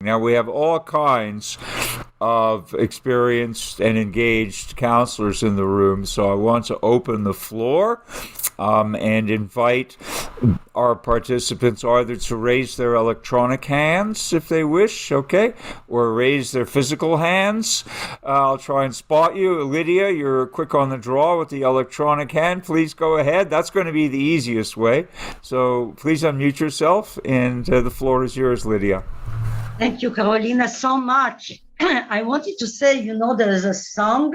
Now, we have all kinds of experienced and engaged counselors in the room, so I want to open the floor and invite our participants either to raise their electronic hands if they wish, okay, or raise their physical hands. I'll try and spot you. Lydia, you're quick on the draw with the electronic hand. Please go ahead. That's going to be the easiest way. So please unmute yourself, and the floor is yours, Lydia. Thank you, Carolina, so much. I wanted to say, there is a song,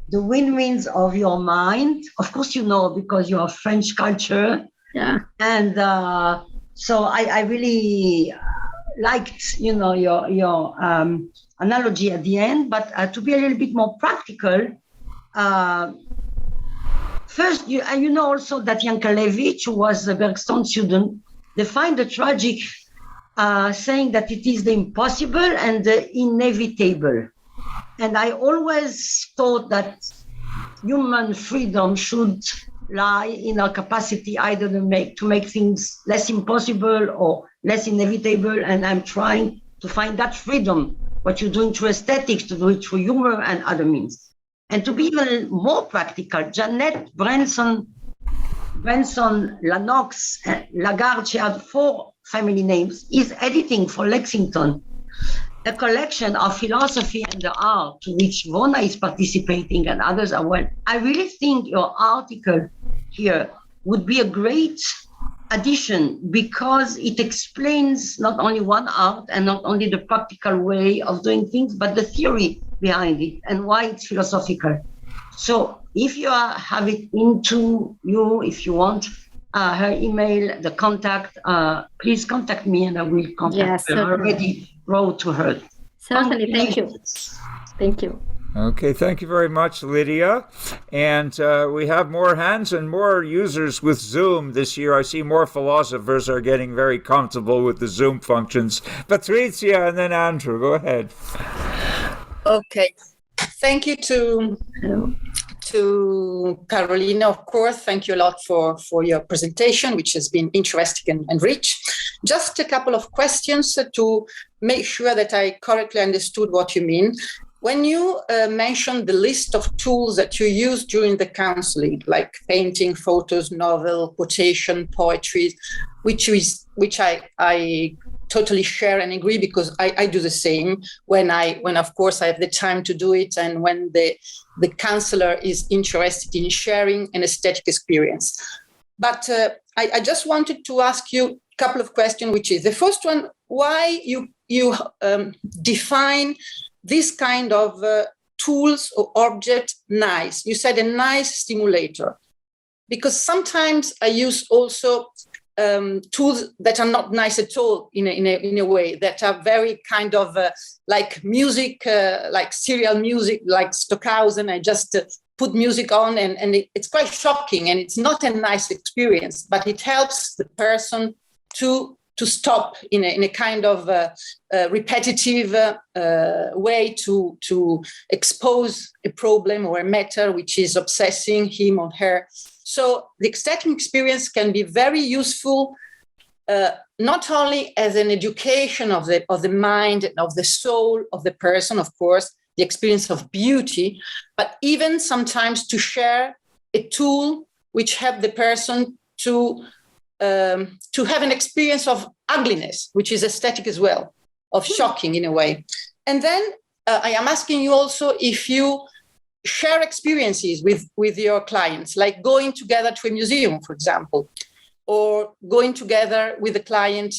The Win-Wins of Your Mind. Of course, because you are French culture. Yeah. And so I really liked, your analogy at the end. But to be a little bit more practical, first, you know also that Yankelevich, who was a Bergstrom student, defined the tragic saying that it is the impossible and the inevitable. And I always thought that human freedom should lie in our capacity either to make things less impossible or less inevitable. And I'm trying to find that freedom, what you're doing through aesthetics, to do it through humor and other means. And to be even more practical, Janet Branson, Lennox, Lagarde, she had 4 family names, is editing for Lexington a collection of philosophy and the art, to which Vona is participating and others are well. I really think your article here would be a great addition, because it explains not only one art and not only the practical way of doing things, but the theory behind it and why it's philosophical. So if you have it into you, if you want her email, the contact, please contact me and I will contact her. I already wrote to her. Certainly, thank you. Thank you. Okay, thank you very much, Lydia. And we have more hands and more users with Zoom this year. I see more philosophers are getting very comfortable with the Zoom functions. Patricia and then Andrew, go ahead. Okay. Thank you to Carolina, of course. Thank you a lot for your presentation, which has been interesting and rich. Just a couple of questions to make sure that I correctly understood what you mean. When you mentioned the list of tools that you use during the counseling, like painting, photos, novel, quotation, poetry, which I totally share and agree, because I do the same when of course I have the time to do it, and when the counselor is interested in sharing an aesthetic experience. But I just wanted to ask you a couple of questions, which is the first one: why you define this kind of tools or object nice? You said a nice stimulator, because sometimes I use also tools that are not nice at all in a way, that are very kind of like music, like serial music, like Stockhausen. I just put music on and it's quite shocking, and it's not a nice experience, but it helps the person to stop in a kind of repetitive way to expose a problem or a matter which is obsessing him or her. So the aesthetic experience can be very useful, not only as an education of the mind and of the soul of the person, of course, the experience of beauty, but even sometimes to share a tool which helps the person to have an experience of ugliness, which is aesthetic as well, of shocking in a way. And then I am asking you also if you share experiences with your clients, like going together to a museum, for example, or going together with a client,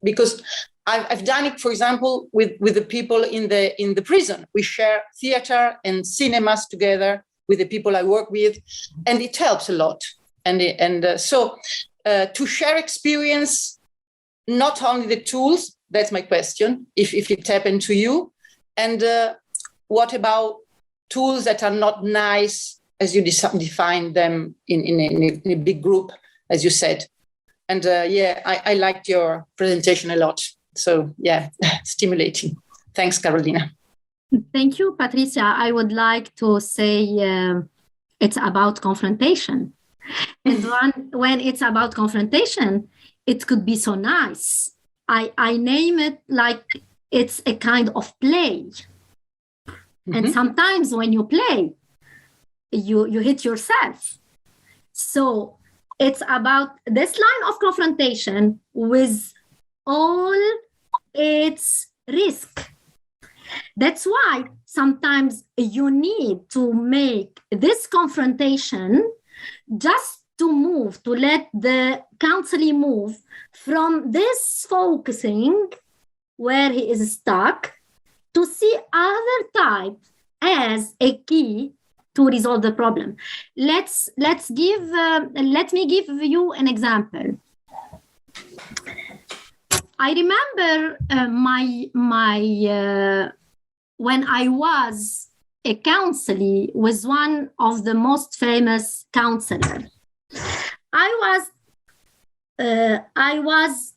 because I've done it, for example, with the people in the prison. We share theater and cinemas together with the people I work with, and it helps a lot. So to share experience, not only the tools, that's my question, if it happened to you. And what about tools that are not nice, as you define them in a big group, as you said? And I liked your presentation a lot. So stimulating. Thanks, Carolina. Thank you, Patricia. I would like to say it's about confrontation. And when it's about confrontation, it could be so nice. I name it like it's a kind of play. Mm-hmm. And sometimes when you play, you hit yourself. So it's about this line of confrontation with all its risk. That's why sometimes you need to make this confrontation just to move, to let the counselee move from this focusing where he is stuck to see other type as a key to resolve the problem. Let me give you an example. I remember when I was a counselee with one of the most famous counselors. I was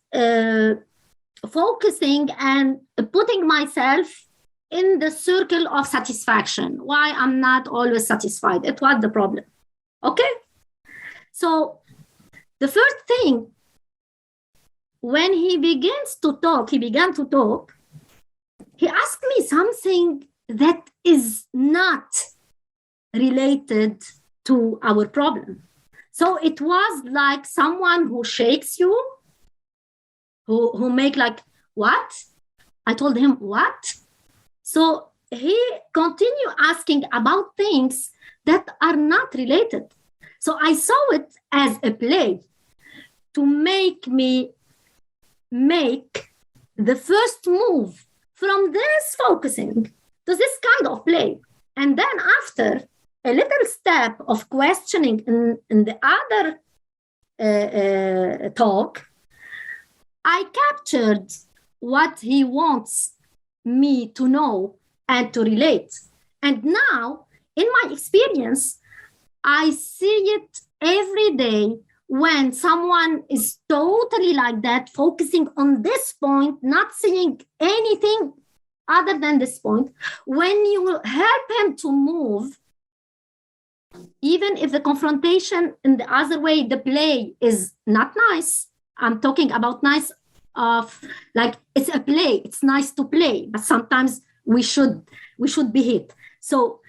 focusing and putting myself in the circle of satisfaction. Why I'm not always satisfied. It was the problem. Okay? So the first thing, when he began to talk, he asked me something that is not related to our problem. So it was like someone who shakes you, who make like, what? I told him, what? So he continued asking about things that are not related. So I saw it as a play to make me make the first move from this focusing to this kind of play. And then after a little step of questioning in the other talk, I captured what he wants me to know and to relate. And now, in my experience, I see it every day when someone is totally like that, focusing on this point, not seeing anything other than this point. When you help him to move, even if the confrontation in the other way, the play is not nice. I'm talking about nice of like it's a play. It's nice to play, but sometimes we should be hit. So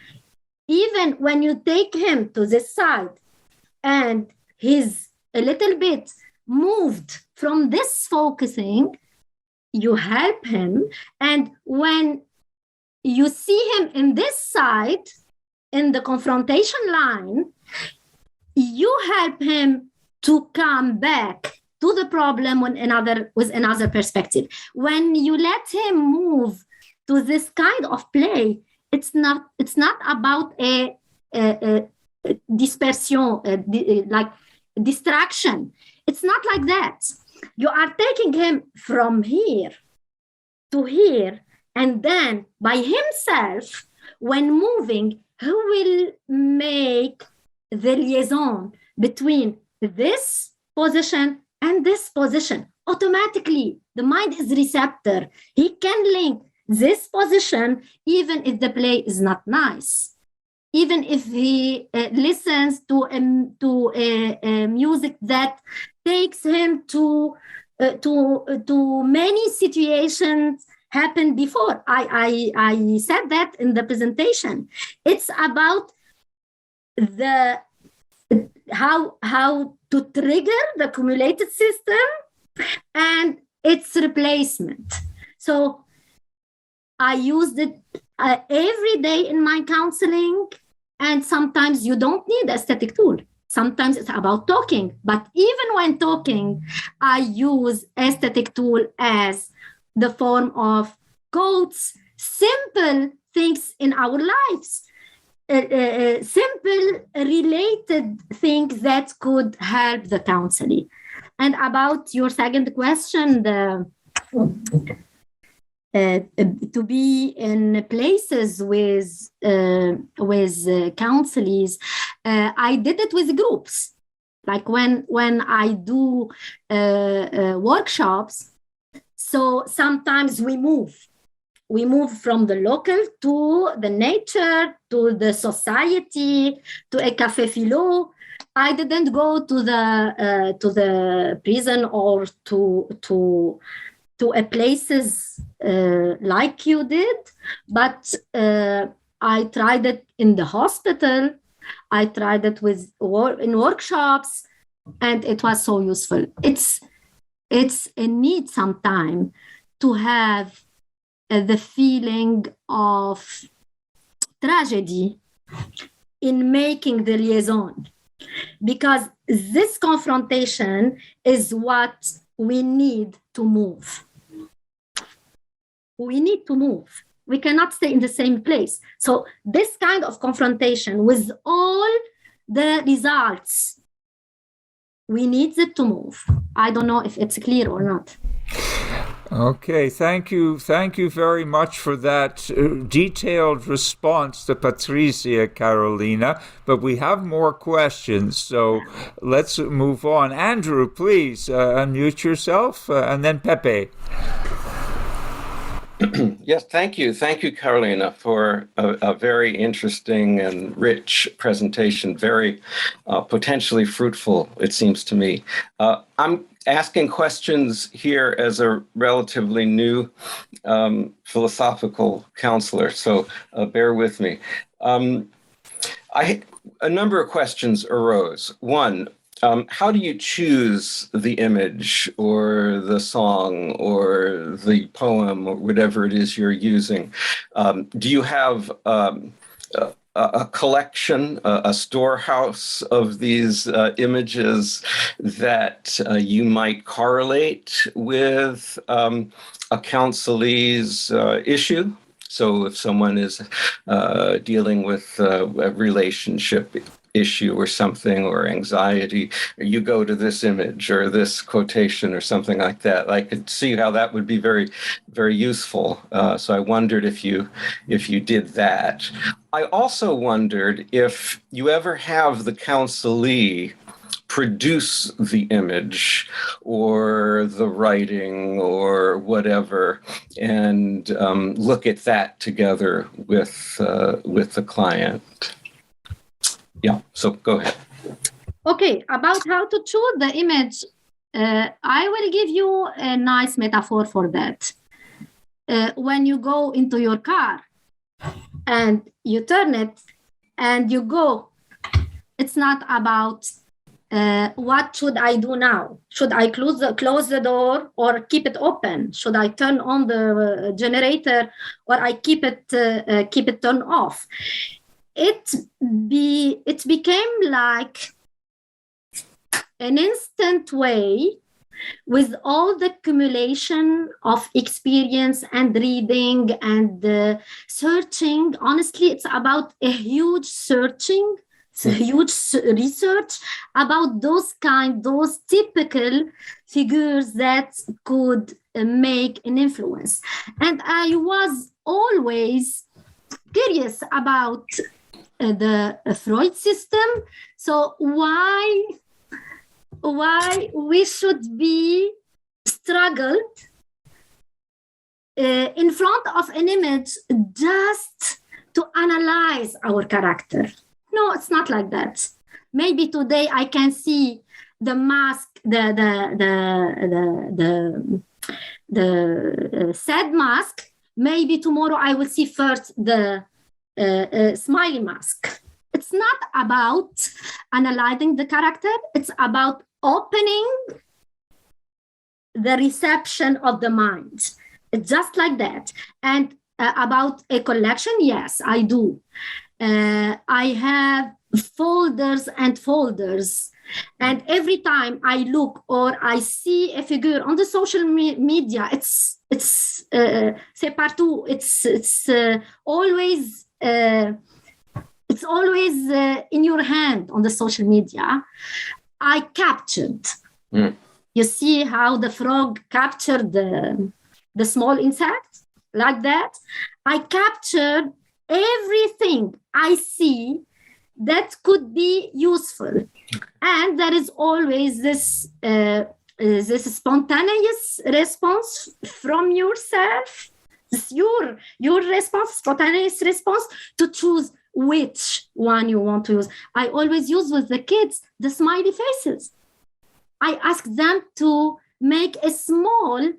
even when you take him to this side and he's a little bit moved from this focusing, you help him. And when you see him in this side, in the confrontation line, you help him to come back to the problem with another perspective. When you let him move to this kind of play, it's not about a dispersion, like distraction. It's not like that. You are taking him from here to here, and then by himself, when moving, he will make the liaison between this position and this position. Automatically, the mind is receptor. He can link this position even if the play is not nice. Even if he listens to a music that takes him to many situations happened before. I said that in the presentation. It's about how to trigger the accumulated system and its replacement. So I used it every day in my counseling, and sometimes you don't need aesthetic tool. Sometimes it's about talking, but even when talking, I use aesthetic tool as the form of quotes, simple things in our lives, simple related things that could help the counseling. And about your second question, to be in places with counselors, I did it with groups. Like when I do workshops, so sometimes we move from the local to the nature, to the society, to a café philo. I didn't go to the prison or to to a places like you did, but I tried it in the hospital. I tried it in workshops, and it was so useful. It's a need sometime to have the feeling of tragedy in making the liaison, because this confrontation is what we need to move. We need to move. We cannot stay in the same place. So this kind of confrontation with all the results, we need it to move. I don't know if it's clear or not. Okay, thank you very much for that detailed response to Patricia, Carolina. But we have more questions, so let's move on. Andrew, please unmute yourself, and then Pepe. Yes, thank you. Thank you, Carolina, for a very interesting and rich presentation, very potentially fruitful, it seems to me. I'm asking questions here as a relatively new philosophical counselor, so bear with me. A number of questions arose. One, how do you choose the image or the song or the poem or whatever it is you're using? Do you have a collection, a storehouse of these images that you might correlate with a counselee's issue? So if someone is dealing with a relationship issue or something, or anxiety, you go to this image or this quotation or something like that. I could see how that would be very, very useful. So I wondered if you did that. I also wondered if you ever have the counselee produce the image or the writing or whatever, and look at that together with the client. Yeah, so go ahead. Okay, about how to choose the image, I will give you a nice metaphor for that. When you go into your car and you turn it and you go, it's not about what should I do now? Should I close the door or keep it open? Should I turn on the generator or I keep it turned off? It became like an instant way with all the accumulation of experience and reading and searching. Honestly, it's about a huge searching. It's a huge research about those typical figures that could make an influence. And I was always curious about the Freud system. So why we should be struggled in front of an image just to analyze our character? No, it's not like that. Maybe today I can see the mask, the sad mask. Maybe tomorrow I will see first the smiley mask. It's not about analyzing the character. It's about opening the reception of the mind. It's just like that. And about a collection, yes, I do. I have folders and folders. And every time I look or I see a figure on the social media, it's c'est partout. It's always in your hand on the social media. I captured. You see how the frog captured the small insect like that? I captured everything I see that could be useful. And there is always this spontaneous response from yourself. It's your response, spontaneous response to choose which one you want to use. I always use with the kids the smiley faces. I ask them to make a small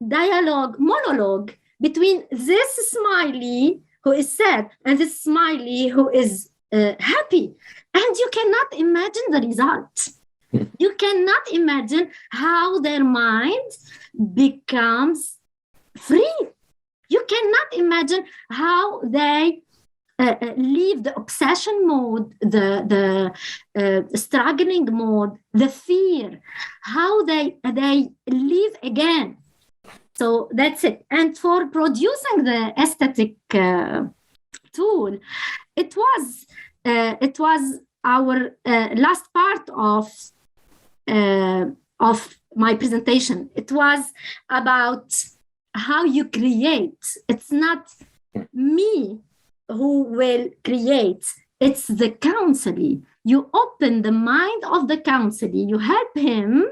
monologue between this smiley who is sad and this smiley who is happy. And you cannot imagine the result. You cannot imagine how their mind becomes free. You cannot imagine how they leave the obsession mode, the struggling mode, the fear, how they live again. So that's it. And for producing the aesthetic tool, it was our last part of my presentation. It was about how you create. It's not me who will create. It's the counselee. You open the mind of the counselee. You help him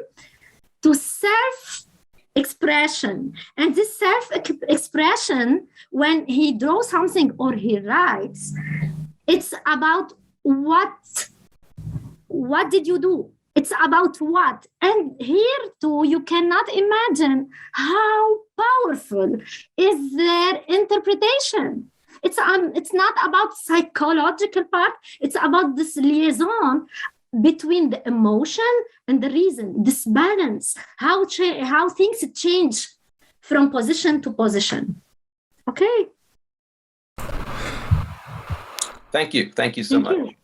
to self-expression. And this self-expression, when he draws something or he writes, it's about what did you do? It's about what? And here too, you cannot imagine how powerful is their interpretation. It's not about psychological part. It's about this liaison between the emotion and the reason, this balance, how things change from position to position. Okay. Thank you. Thank you so much.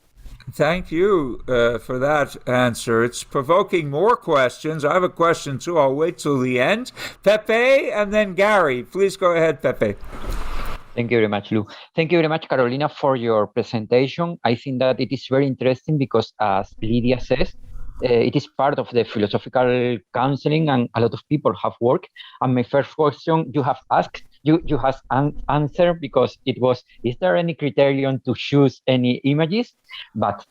Thank you for that answer. It's provoking more questions. I have a question too. I'll wait till the end. Pepe and then Gary. Please go ahead, Pepe. Thank you very much, Lou. Thank you very much, Carolina, for your presentation. I think that it is very interesting because, as Lydia says, it is part of the philosophical counseling, and a lot of people have worked. And my first question you have asked, you have answered, because it was, is there any criterion to choose any images? But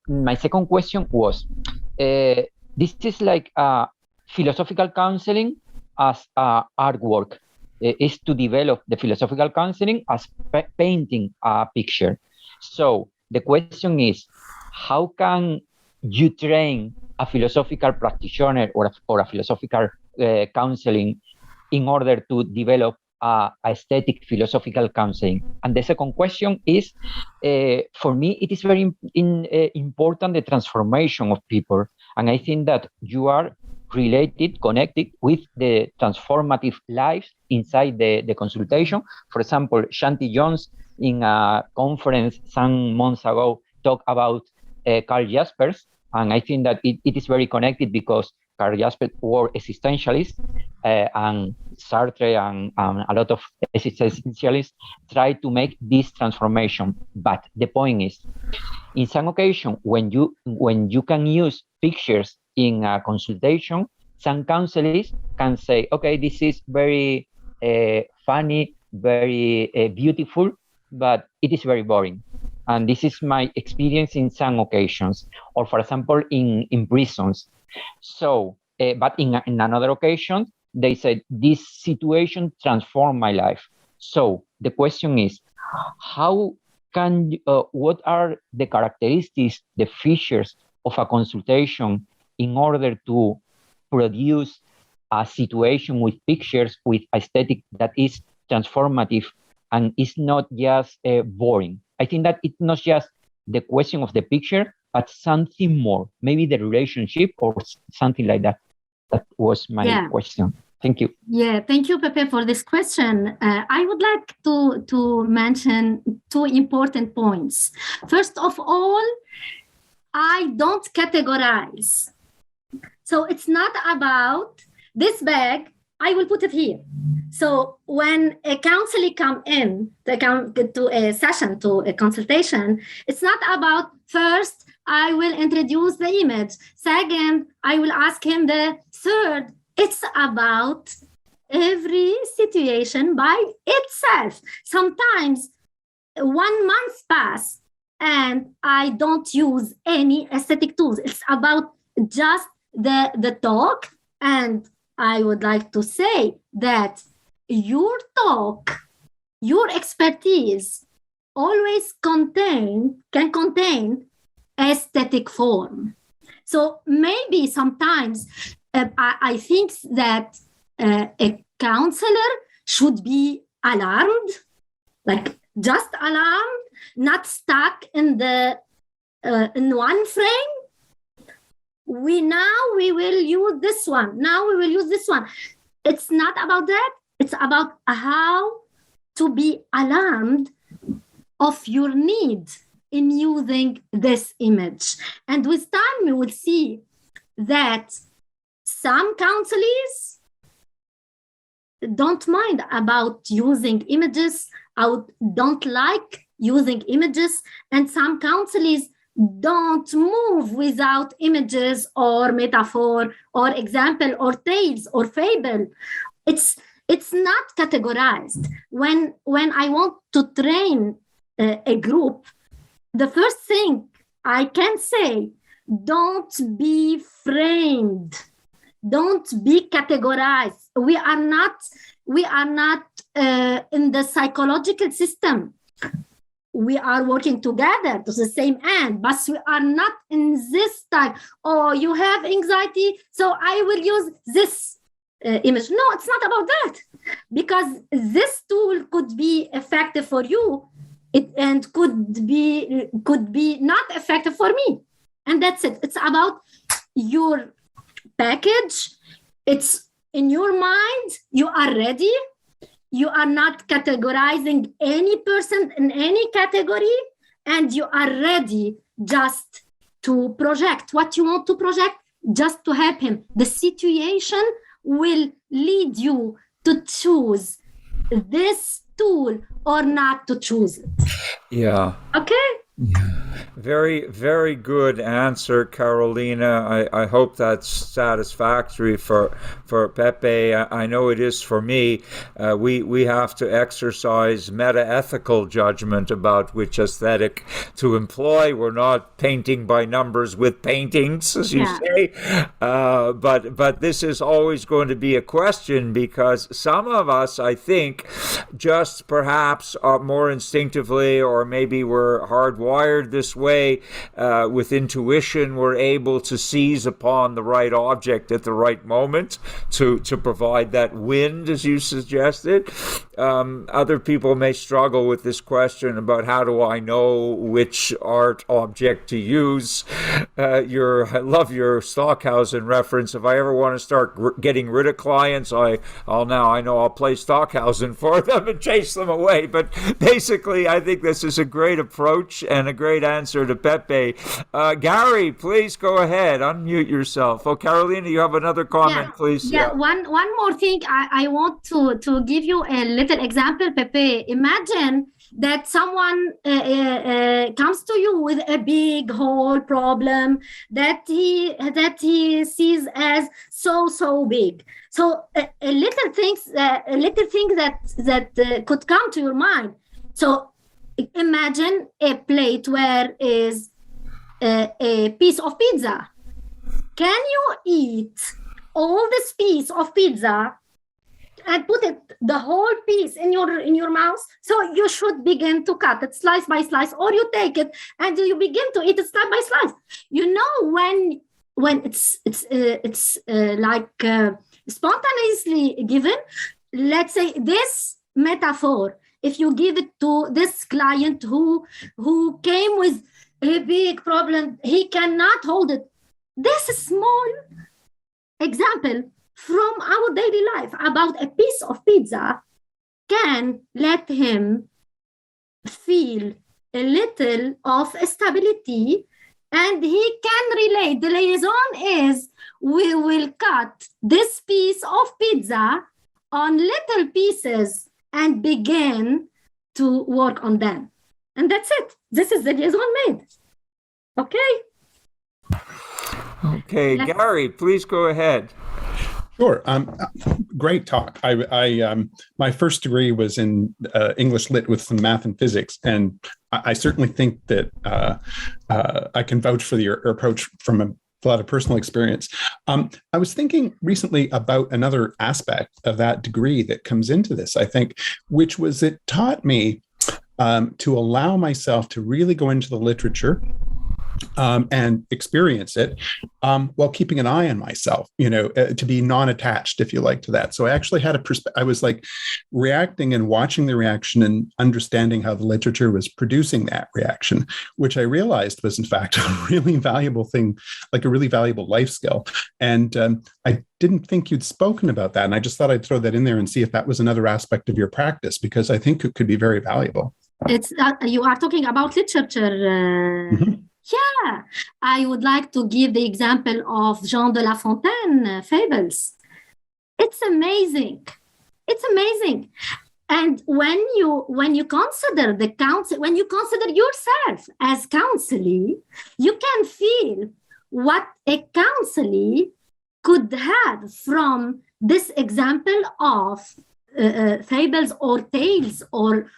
my second question was, this is like philosophical counseling as artwork. Is to develop the philosophical counseling as painting a picture. So the question is, how can you train a philosophical practitioner or a philosophical counseling in order to develop aesthetic philosophical counseling? And the second question is, for me, it is very important, the transformation of people. And I think that you are connected with the transformative lives inside the consultation. For example, Shanti Jones in a conference some months ago talked about Karl Jaspers, and I think that it is very connected because Karl Jaspers were existentialists, and Sartre and a lot of existentialists try to make this transformation. But the point is, in some occasion, when you can use pictures in a consultation, some counselors can say, okay, this is very funny, very beautiful, but it is very boring. And this is my experience in some occasions, or for example, in prisons. So, but in another occasion, they said, this situation transformed my life. So the question is, how can, what are the characteristics, the features of a consultation in order to produce a situation with pictures, with aesthetic that is transformative and is not just boring? I think that it's not just the question of the picture, but something more, maybe the relationship or something like that. That was my question. Thank you. Yeah, thank you, Pepe, for this question. I would like to mention two important points. First of all, I don't categorize. So it's not about this bag, I will put it here. So when a counselor come in to a session, to a consultation, it's not about first, I will introduce the image. Second, I will ask him the third. It's about every situation by itself. Sometimes 1 month pass and I don't use any aesthetic tools. It's about just the talk. And I would like to say that your talk, your expertise always can contain aesthetic form. So maybe sometimes I think that a counselor should be alarmed, like just alarmed, not stuck in in one frame. We will use this one. Now we will use this one. It's not about that. It's about how to be alarmed of your need in using this image. And with time, you will see that some counselors don't mind about using images, don't like using images, and some counselors don't move without images or metaphor or example or tales or fable. It's not categorized. When I want to train a group, the first thing I can say, don't be framed, don't be categorized. We are not in the psychological system. We are working together to the same end, but we are not in this type. Oh, you have anxiety, so I will use this image. No, it's not about that, because this tool could be effective for you, and could be not effective for me, and that's it. It's about your package. It's in your mind. You are ready. You are not categorizing any person in any category, and you are ready just to project what you want to project, just to help him. The situation will lead you to choose this tool or not to choose it. Yeah. Okay? Yeah. Very, very good answer, Carolina. I hope that's satisfactory for Pepe. I know it is for me. We have to exercise meta-ethical judgment about which aesthetic to employ. We're not painting by numbers with paintings, as you say. But this is always going to be a question, because some of us, I think, just perhaps are more instinctively, or maybe we're hardwired this way, with intuition, we're able to seize upon the right object at the right moment to provide that wind, as you suggested. Other people may struggle with this question about, how do I know which art object to use? I love your Stockhausen reference. If I ever want to start getting rid of clients, I'll play Stockhausen for them and chase them away. But basically, I think this is a great approach and a great answer to Pepe. Gary, please go ahead. Unmute yourself. Oh, Carolina, you have another comment, please. Yeah. One more thing. I want to give you a little example, Pepe. Imagine that someone comes to you with a big whole problem that he sees as so big. So a little thing that could come to your mind. So imagine a plate where is a piece of pizza. Can you eat all this piece of pizza and put the whole piece in your mouth? So you should begin to cut it slice by slice, or you take it and you begin to eat it slice by slice. You know, when it's spontaneously given. Let's say this metaphor, if you give it to this client who came with a big problem, he cannot hold it. This small example from our daily life about a piece of pizza can let him feel a little of stability, and he can relate. The liaison is, we will cut this piece of pizza on little pieces and begin to work on them. And that's it. This is the liaison made. Okay, Gary, please go ahead. Sure. Great talk. My first degree was in English Lit with some math and physics, and I certainly think that I can vouch for your approach from a lot of personal experience. I was thinking recently about another aspect of that degree that comes into this, I think, which was it taught me to allow myself to really go into the literature and experience it, while keeping an eye on myself, to be non-attached, if you like, to that. So I actually had I was like reacting and watching the reaction and understanding how the literature was producing that reaction, which I realized was in fact a really valuable thing, like a really valuable life skill. And I didn't think you'd spoken about that. And I just thought I'd throw that in there and see if that was another aspect of your practice, because I think it could be very valuable. It's you are talking about literature. Mm-hmm. Yeah, I would like to give the example of Jean de La Fontaine fables. It's amazing. It's amazing. And when you consider the counsel, when you consider yourself as counselee, you can feel what a counselee could have from this example of fables or tales or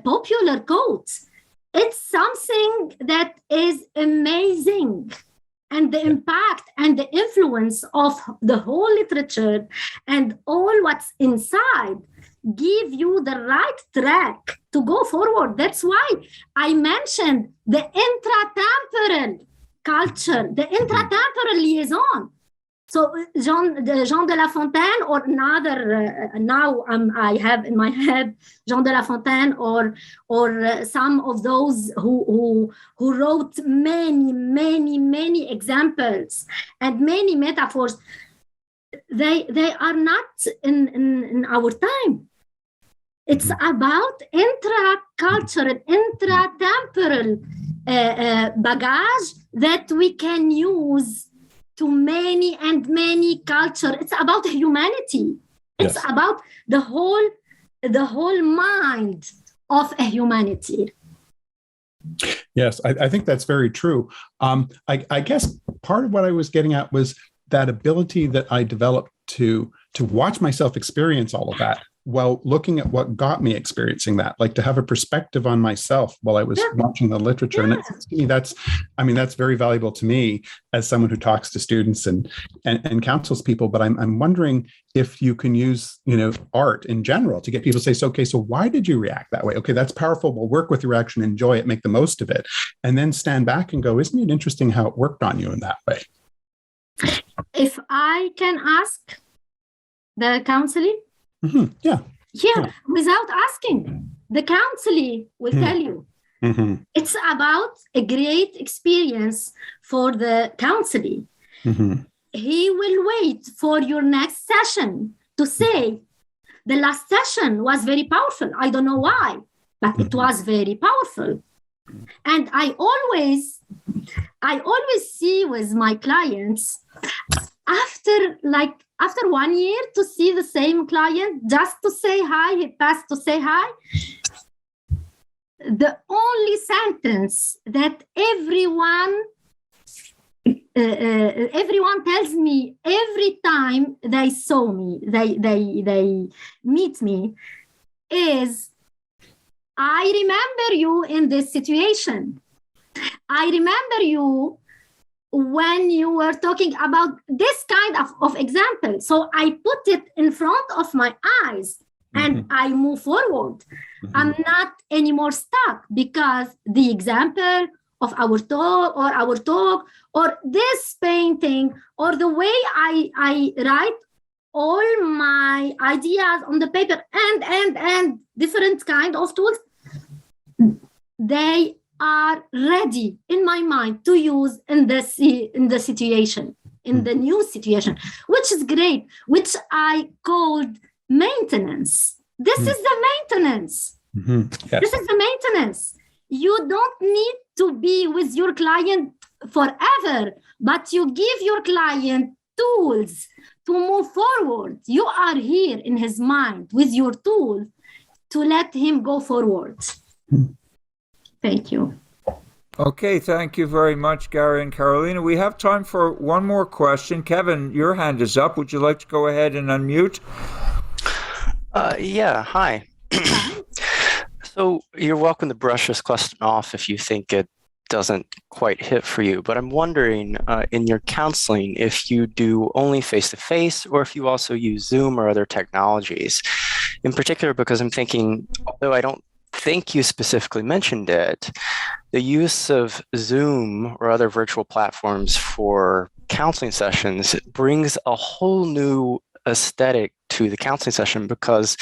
popular quotes. It's something that is amazing. And the impact and the influence of the whole literature and all what's inside give you the right track to go forward. That's why I mentioned the intratemporal culture, the intratemporal liaison. So Jean de La Fontaine, or another, now I have in my head Jean de La Fontaine, or some of those who wrote many examples and many metaphors. They are not in our time. It's about intra-cultural, intra-temporal bagage that we can use to many culture. It's about humanity. It's about the whole mind of a humanity. Yes, I think that's very true. I guess part of what I was getting at was that ability that I developed to watch myself experience all of that while looking at what got me experiencing that, like to have a perspective on myself while I was watching the literature. And to me, that's very valuable to me as someone who talks to students and counsels people. But I'm wondering if you can use, art in general to get people to say, so why did you react that way? Okay, that's powerful. We'll work with your reaction, enjoy it, make the most of it, and then stand back and go, isn't it interesting how it worked on you in that way? If I can ask the counseling, Yeah, without asking, the counselee will tell you. It's about a great experience for the counselee. He will wait for your next session to say, the last session was very powerful. I don't know why, but it was very powerful. And I always see with my clients, after 1 year, to see the same client just to say hi, he passed to say hi. The only sentence that everyone tells me every time they saw me, they meet me, is, I remember you in this situation. I remember you when you were talking about this kind of example. So I put it in front of my eyes and I move forward. I'm not anymore stuck because the example of our talk or this painting or the way I write all my ideas on the paper and different kind of tools, they are ready in my mind to use in the situation, in the new situation, which is great, which I called maintenance. This is the maintenance. Yes. This is the maintenance. You don't need to be with your client forever, but you give your client tools to move forward. You are here in his mind with your tool to let him go forward. Thank you. Okay, thank you very much, Gary and Carolina. We have time for one more question. Kevin, your hand is up. Would you like to go ahead and unmute? Yeah, hi. So you're welcome to brush this question off if you think it doesn't quite hit for you. But I'm wondering, in your counseling, if you do only face-to-face or if you also use Zoom or other technologies. In particular, because I'm thinking, although I don't think you specifically mentioned it, the use of Zoom or other virtual platforms for counseling sessions brings a whole new aesthetic to the counseling session, because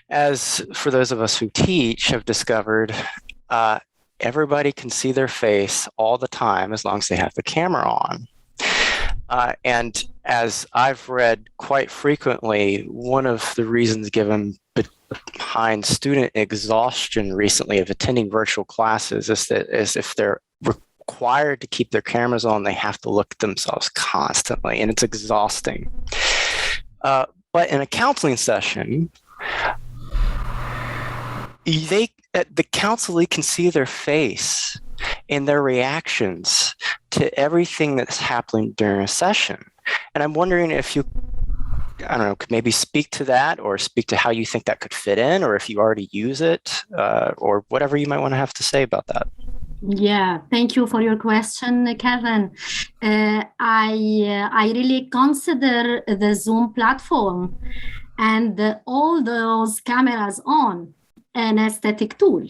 as for those of us who teach have discovered, everybody can see their face all the time as long as they have the camera on. And as I've read quite frequently, one of the reasons given behind student exhaustion recently of attending virtual classes is if they're required to keep their cameras on, they have to look at themselves constantly, and it's exhausting. But in a counseling session, the counselee can see their face and their reactions to everything that's happening during a session. And I'm wondering if you, I don't know, could maybe speak to that, or speak to how you think that could fit in, or if you already use it, or whatever you might want to have to say about that. Yeah, thank you for your question, Kevin. I really consider the Zoom platform and all those cameras on an aesthetic tool,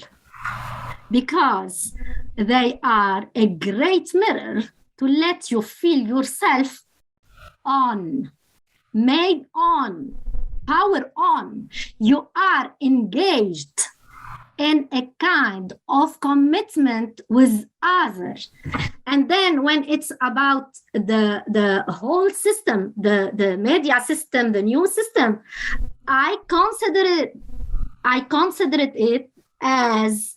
because they are a great mirror to let you feel yourself on, made on, power on. You are engaged in a kind of commitment with others. And then when it's about the whole system, the media system, the news system, I consider it as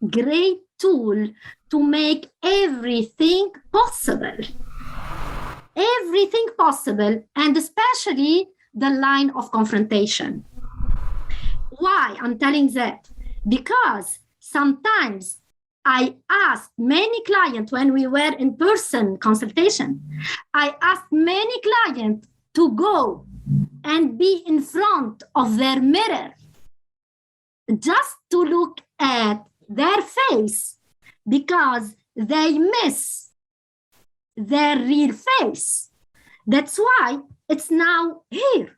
great tool to make everything possible, and especially the line of confrontation. Why I'm telling that? Because sometimes I asked many clients, when we were in person consultation, I asked many clients to go and be in front of their mirror just to look at their face, because they miss their real face. That's why it's now here.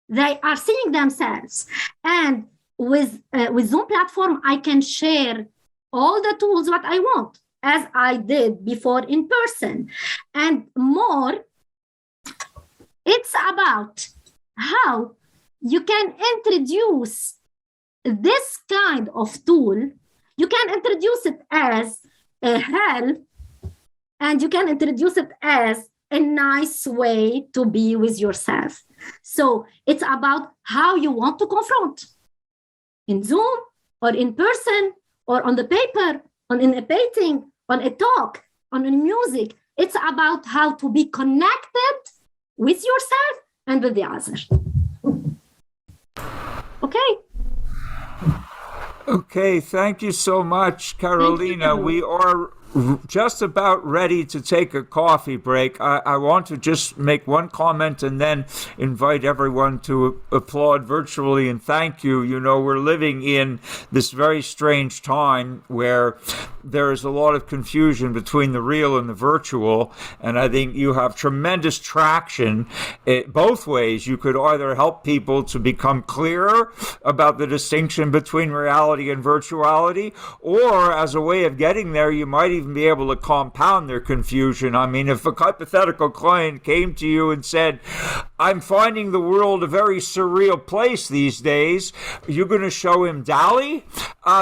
They are seeing themselves. And with Zoom platform, I can share all the tools what I want, as I did before in person. And more, it's about how you can introduce this kind of tool. You can introduce it as a help, and you can introduce it as a nice way to be with yourself. So it's about how you want to confront, in Zoom or in person or on the paper, in a painting, on a talk, on a music. It's about how to be connected with yourself and with the other. Okay. Okay, thank you so much, Carolina. We are just about ready to take a coffee break. I want to just make one comment and then invite everyone to applaud virtually and thank you. You know, we're living in this very strange time where there is a lot of confusion between the real and the virtual, and I think you have tremendous traction both ways. You could either help people to become clearer about the distinction between reality and virtuality, or as a way of getting there, you might even be able to compound their confusion. I mean, if a hypothetical client came to you and said, I'm finding the world a very surreal place these days, you're going to show him Dali?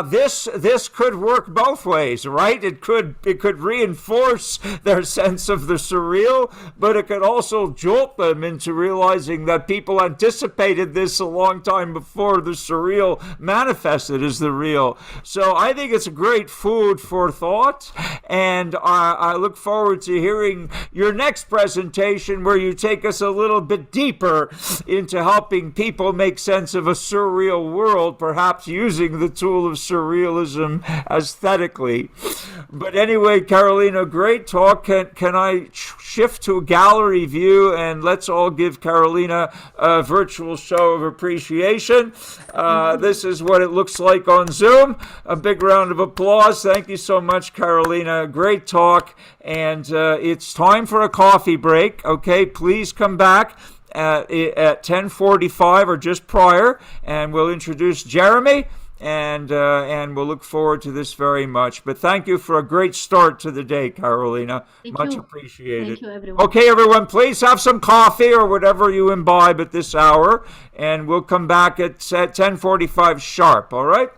This could work both ways, right? It could reinforce their sense of the surreal, but it could also jolt them into realizing that people anticipated this a long time before the surreal manifested as the real. So I think it's a great food for thought, and I look forward to hearing your next presentation where you take us a little bit deeper into helping people make sense of a surreal world, perhaps using the tool of surrealism aesthetically. But anyway, Carolina, great talk. Can I shift to a gallery view, and let's all give Carolina a virtual show of appreciation. This is what it looks like on Zoom. A big round of applause. Thank you so much, Carolina. Great talk. And it's time for a coffee break. Okay, please come back at 10:45 or just prior, and we'll introduce Jeremy. and we'll look forward to this very much. But thank you for a great start to the day, Carolina. Much appreciated. Thank you, everyone. Okay, everyone, please have some coffee or whatever you imbibe at this hour, and we'll come back at 10:45 sharp. All right.